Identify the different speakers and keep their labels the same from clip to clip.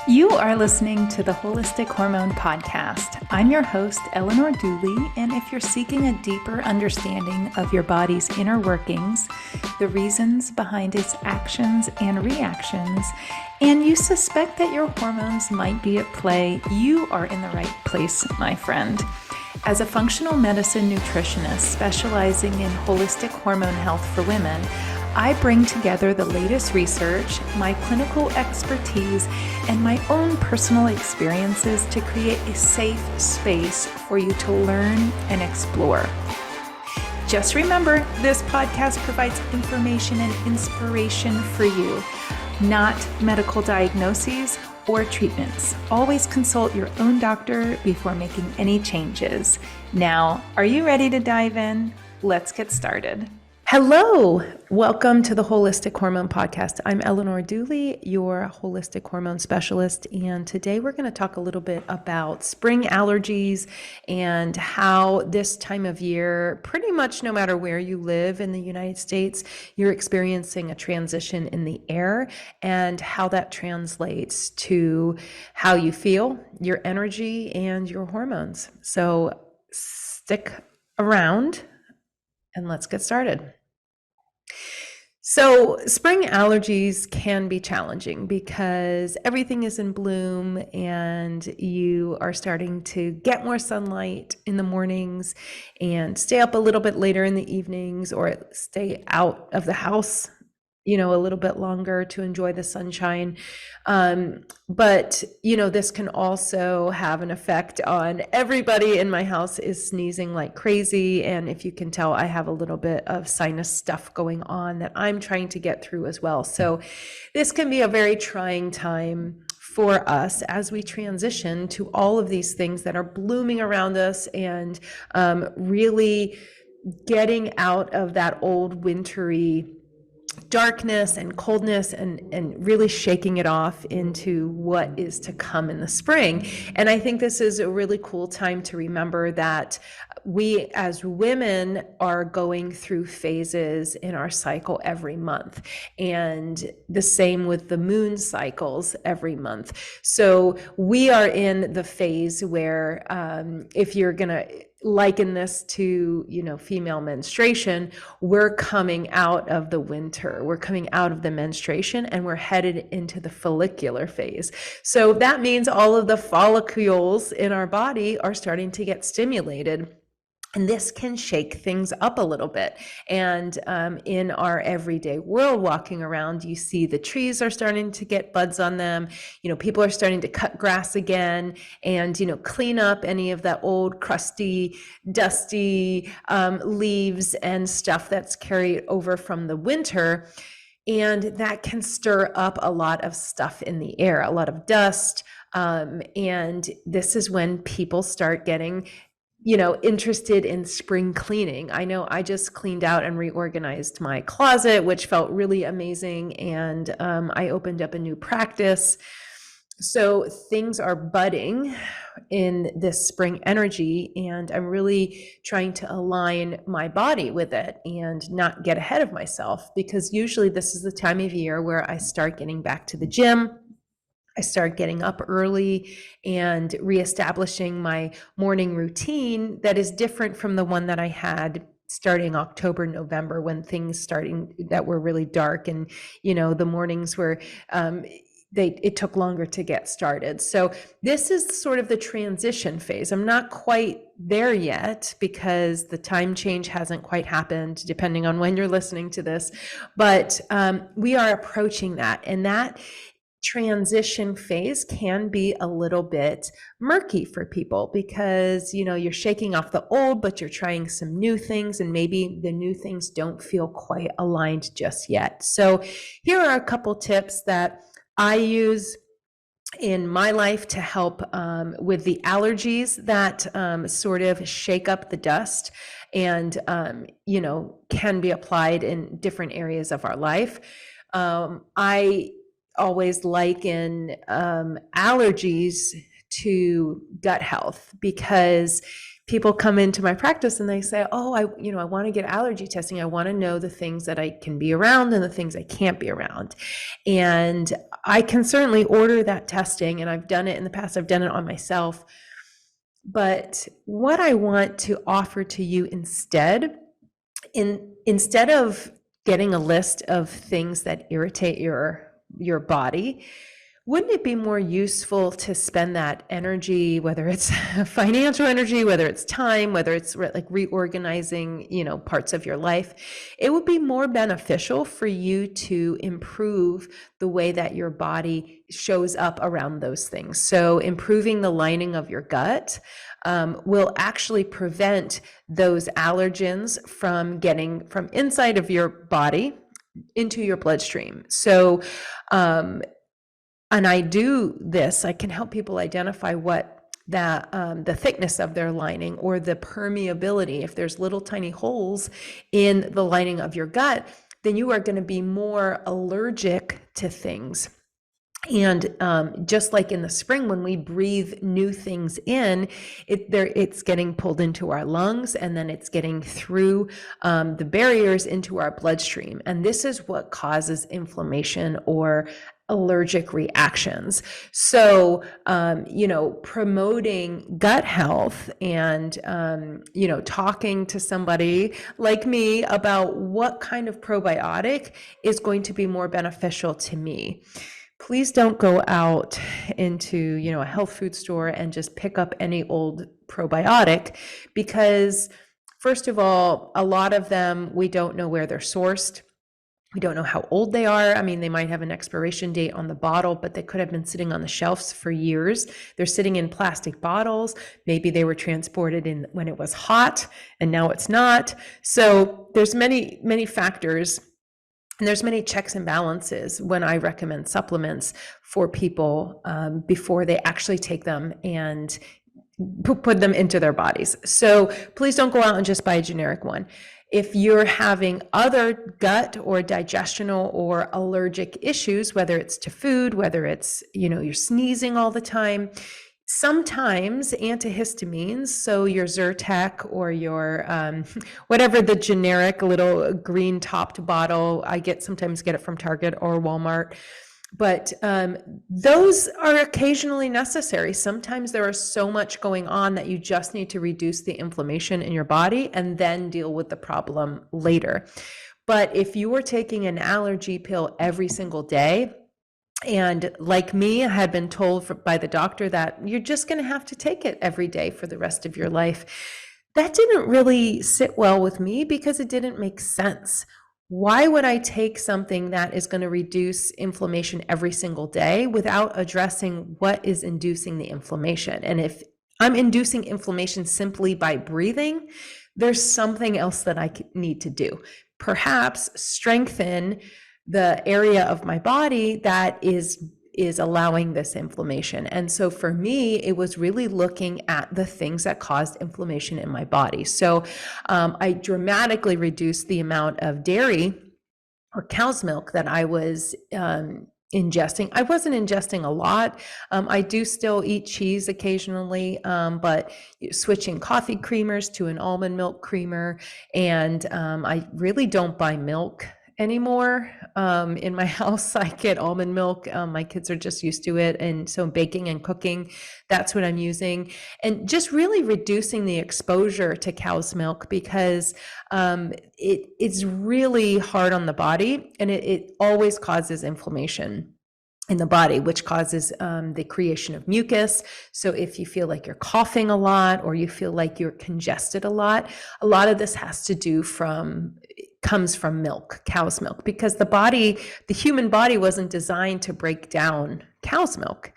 Speaker 1: You are listening to the Holistic Hormone Podcast. I'm your host, Eleanor Dooley, and if you're seeking a deeper understanding of your body's inner workings, the reasons behind its actions and reactions, and you suspect that your hormones might be at play, you are in the right place, my friend. As a functional medicine nutritionist specializing in holistic hormone health for women, I bring together the latest research, my clinical expertise, and my own personal experiences to create a safe space for you to learn and explore. Just remember, this podcast provides information and inspiration for you, not medical diagnoses or treatments. Always consult your own doctor before making any changes. Now, are you ready to dive in? Let's get started. Hello, welcome to the Holistic Hormone Podcast. I'm Eleanor Dooley, your holistic hormone specialist, and today we're going to talk a little bit about spring allergies and how this time of year, pretty much no matter where you live in the United States, you're experiencing a transition in the air and how that translates to how you feel, your energy, and your hormones. So stick around and let's get started. So spring allergies can be challenging because everything is in bloom and you are starting to get more sunlight in the mornings and stay up a little bit later in the evenings or stay out of the house, a little bit longer to enjoy the sunshine. But this can also have an effect on everybody in my house is sneezing like crazy. And if you can tell, I have a little bit of sinus stuff going on that I'm trying to get through as well. So this can be a very trying time for us as we transition to all of these things that are blooming around us and really getting out of that old wintry darkness and coldness and really shaking it off into what is to come in the spring. And I think this is a really cool time to remember that we as women are going through phases in our cycle every month, and the same with the moon cycles every month. So we are in the phase where if you're gonna liken this to, female menstruation, we're coming out of the winter, we're coming out of the menstruation, and we're headed into the follicular phase. So that means all of the follicles in our body are starting to get stimulated. And this can shake things up a little bit. And in our everyday world, walking around, you see the trees are starting to get buds on them. People are starting to cut grass again and, clean up any of that old, crusty, dusty leaves and stuff that's carried over from the winter. And that can stir up a lot of stuff in the air, a lot of dust. And this is when people start getting interested in spring cleaning. I know I just cleaned out and reorganized my closet, which felt really amazing. And I opened up a new practice. So things are budding in this spring energy, and I'm really trying to align my body with it and not get ahead of myself, because usually this is the time of year where I start getting back to the gym. I start getting up early and reestablishing my morning routine that is different from the one that I had starting October, November, when things starting that were really dark and, the mornings were, it took longer to get started. So this is sort of the transition phase. I'm not quite there yet because the time change hasn't quite happened, depending on when you're listening to this, but we are approaching that. And that transition phase can be a little bit murky for people because, you're shaking off the old, but you're trying some new things, and maybe the new things don't feel quite aligned just yet. So here are a couple tips that I use in my life to help with the allergies that sort of shake up the dust and, can be applied in different areas of our life. I always liken allergies to gut health, because people come into my practice and they say, oh, I want to get allergy testing. I want to know the things that I can be around and the things I can't be around. And I can certainly order that testing, and I've done it in the past. I've done it on myself. But what I want to offer to you instead of getting a list of things that irritate your body, wouldn't it be more useful to spend that energy, whether it's financial energy, whether it's time, whether it's like reorganizing, parts of your life? It would be more beneficial for you to improve the way that your body shows up around those things. So improving the lining of your gut will actually prevent those allergens from getting from inside of your body into your bloodstream. So, and I do this, I can help people identify what the thickness of their lining or the permeability. If there's little tiny holes in the lining of your gut, then you are going to be more allergic to things. And just like in the spring, when we breathe new things in, it's getting pulled into our lungs, and then it's getting through the barriers into our bloodstream. And this is what causes inflammation or allergic reactions. So, promoting gut health and, talking to somebody like me about what kind of probiotic is going to be more beneficial to me. Please don't go out into, a health food store and just pick up any old probiotic, because first of all, a lot of them, we don't know where they're sourced. We don't know how old they are. I mean, they might have an expiration date on the bottle, but they could have been sitting on the shelves for years. They're sitting in plastic bottles. Maybe they were transported in when it was hot and now it's not. So there's many, many factors. And there's many checks and balances when I recommend supplements for people before they actually take them and put them into their bodies. So please don't go out and just buy a generic one. If you're having other gut or digestional or allergic issues, whether it's to food, whether it's, you're sneezing all the time, sometimes antihistamines, so your Zyrtec or your whatever the generic little green topped bottle, sometimes get it from Target or Walmart, but those are occasionally necessary. Sometimes there is so much going on that you just need to reduce the inflammation in your body and then deal with the problem later. But if you were taking an allergy pill every single day, and like me, I had been told by the doctor that you're just going to have to take it every day for the rest of your life, that didn't really sit well with me because it didn't make sense. Why would I take something that is going to reduce inflammation every single day without addressing what is inducing the inflammation? And if I'm inducing inflammation simply by breathing, there's something else that I need to do. Perhaps strengthen the area of my body that is allowing this inflammation. And so for me, it was really looking at the things that caused inflammation in my body. So I dramatically reduced the amount of dairy or cow's milk that I was ingesting. I wasn't ingesting a lot. I do still eat cheese occasionally, but switching coffee creamers to an almond milk creamer. And I really don't buy milk anymore. In my house, I get almond milk. My kids are just used to it. And so baking and cooking, that's what I'm using. And just really reducing the exposure to cow's milk, because it's really hard on the body, and it always causes inflammation in the body, which causes the creation of mucus. So if you feel like you're coughing a lot or you feel like you're congested a lot of this comes from milk, cow's milk, because the human body wasn't designed to break down cow's milk.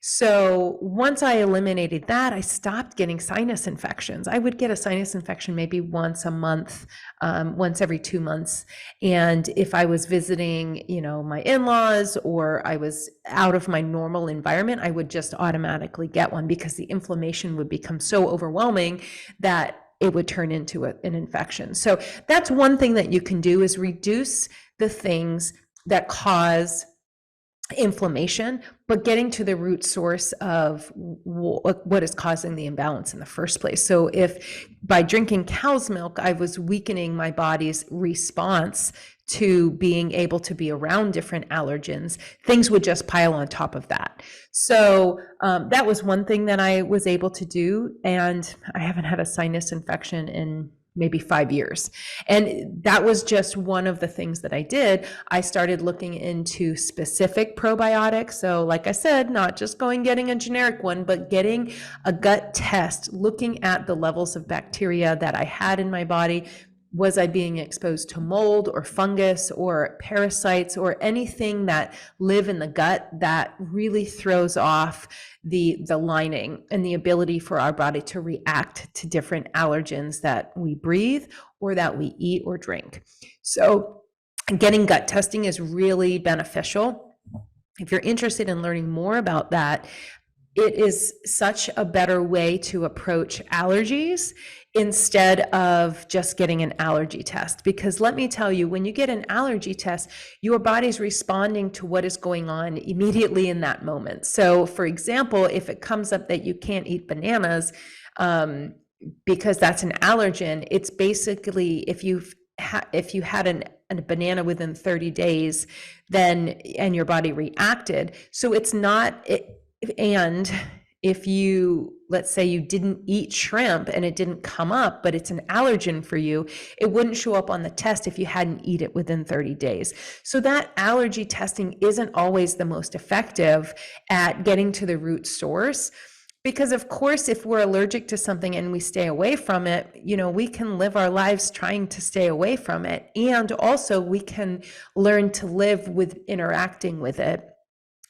Speaker 1: So once I eliminated that, I stopped getting sinus infections. I would get a sinus infection maybe once a month, once every 2 months. And if I was visiting, my in-laws, or I was out of my normal environment, I would just automatically get one, because the inflammation would become so overwhelming that it would turn into an infection. So that's one thing that you can do, is reduce the things that cause inflammation, but getting to the root source of what is causing the imbalance in the first place. So if by drinking cow's milk, I was weakening my body's response to being able to be around different allergens, things would just pile on top of that. So that was one thing that I was able to do. And I haven't had a sinus infection in maybe 5 years. And that was just one of the things that I did. I started looking into specific probiotics. So like I said, not just getting a generic one, but getting a gut test, looking at the levels of bacteria that I had in my body. Was I being exposed to mold or fungus or parasites or anything that live in the gut that really throws off the lining and the ability for our body to react to different allergens that we breathe or that we eat or drink. So getting gut testing is really beneficial. If you're interested in learning more about that, it is such a better way to approach allergies instead of just getting an allergy test. Because let me tell you, when you get an allergy test, your body's responding to what is going on immediately in that moment. So for example, if it comes up that you can't eat bananas because that's an allergen, it's basically if you had a banana within 30 days, then and your body reacted. So it's not and if you, let's say you didn't eat shrimp and it didn't come up, but it's an allergen for you, it wouldn't show up on the test if you hadn't eaten it within 30 days. So that allergy testing isn't always the most effective at getting to the root source. Because of course, if we're allergic to something and we stay away from it, we can live our lives trying to stay away from it. And also we can learn to live with interacting with it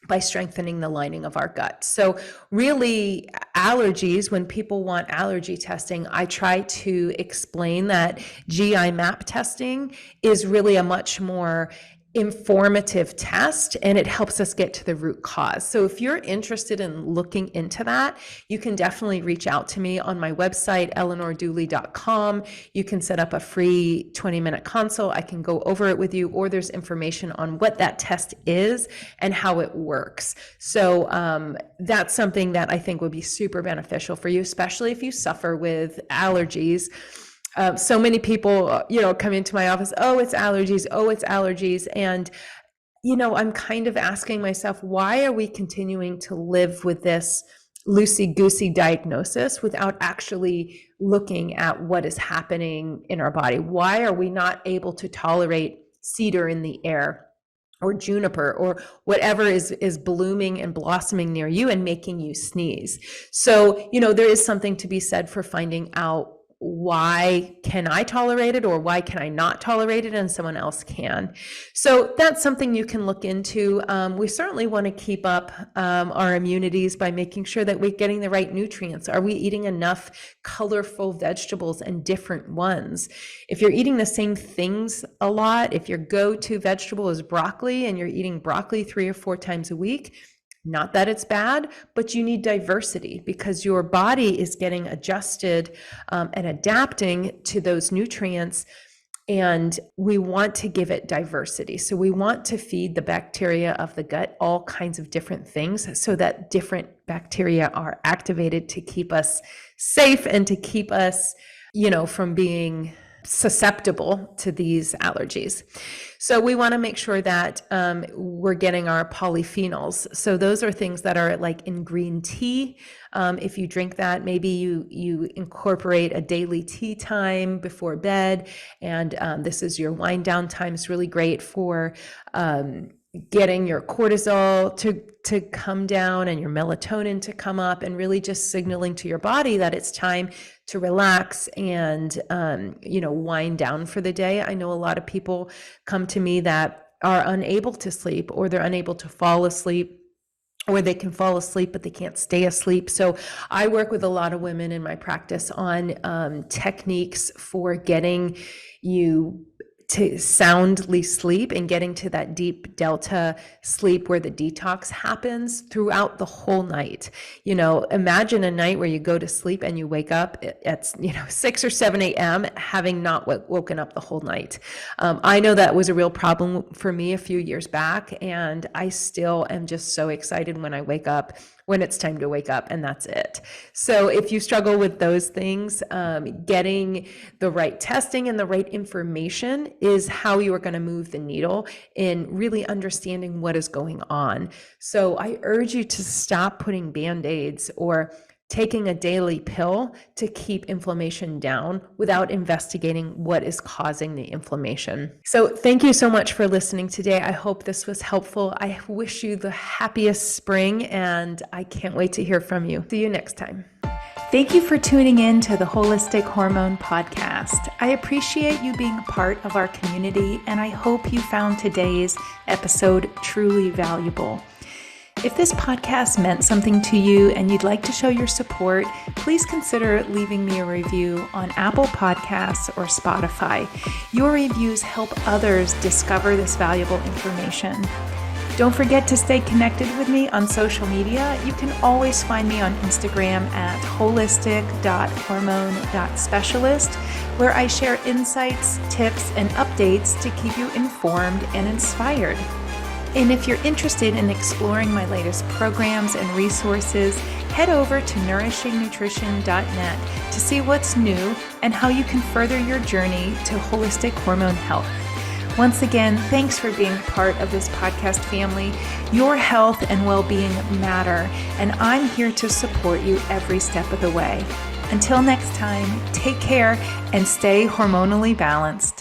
Speaker 1: by strengthening the lining of our gut. So really allergies, when people want allergy testing, I try to explain that GI map testing is really a much more informative test, and it helps us get to the root cause. So if you're interested in looking into that, you can definitely reach out to me on my website, eleanordooley.com. You can set up a free 20-minute consult. I can go over it with you, or there's information on what that test is and how it works. So that's something that I think would be super beneficial for you, especially if you suffer with allergies. So many people, come into my office, oh, it's allergies. And, I'm kind of asking myself, why are we continuing to live with this loosey-goosey diagnosis without actually looking at what is happening in our body? Why are we not able to tolerate cedar in the air or juniper or whatever is blooming and blossoming near you and making you sneeze? So, there is something to be said for finding out, why can I tolerate it or why can I not tolerate it and someone else can? So that's something you can look into. We certainly want to keep up our immunities by making sure that we're getting the right nutrients. Are we eating enough colorful vegetables and different ones? If you're eating the same things a lot, if your go-to vegetable is broccoli and you're eating broccoli 3 or 4 times a week, not that it's bad, but you need diversity because your body is getting adjusted and adapting to those nutrients. And we want to give it diversity. So we want to feed the bacteria of the gut all kinds of different things so that different bacteria are activated to keep us safe and to keep us, from being susceptible to these allergies. So we want to make sure that we're getting our polyphenols. So those are things that are like in green tea. If you drink that, maybe you incorporate a daily tea time before bed, and this is your wind down time. It's really great for getting your cortisol to come down and your melatonin to come up, and really just signaling to your body that it's time to relax and wind down for the day. I know a lot of people come to me that are unable to sleep, or they're unable to fall asleep, or they can fall asleep but they can't stay asleep. So I work with a lot of women in my practice on techniques for getting you soundly sleep and getting to that deep delta sleep where the detox happens throughout the whole night. Imagine a night where you go to sleep and you wake up at 6 or 7 a.m. having not woken up the whole night. I know that was a real problem for me a few years back, and I still am just so excited when I wake up, when it's time to wake up, and that's it. So if you struggle with those things, getting the right testing and the right information is how you are going to move the needle in really understanding what is going on. So I urge you to stop putting Band-Aids or taking a daily pill to keep inflammation down without investigating what is causing the inflammation. So thank you so much for listening today. I hope this was helpful. I wish you the happiest spring, and I can't wait to hear from you. See you next time. Thank you for tuning in to the Holistic Hormone Podcast. I appreciate you being a part of our community, and I hope you found today's episode truly valuable. If this podcast meant something to you and you'd like to show your support, please consider leaving me a review on Apple Podcasts or Spotify. Your reviews help others discover this valuable information. Don't forget to stay connected with me on social media. You can always find me on Instagram at holistic.hormone.specialist, where I share insights, tips, and updates to keep you informed and inspired. And if you're interested in exploring my latest programs and resources, head over to nourishingnutrition.net to see what's new and how you can further your journey to holistic hormone health. Once again, thanks for being part of this podcast family. Your health and well-being matter, and I'm here to support you every step of the way. Until next time, take care and stay hormonally balanced.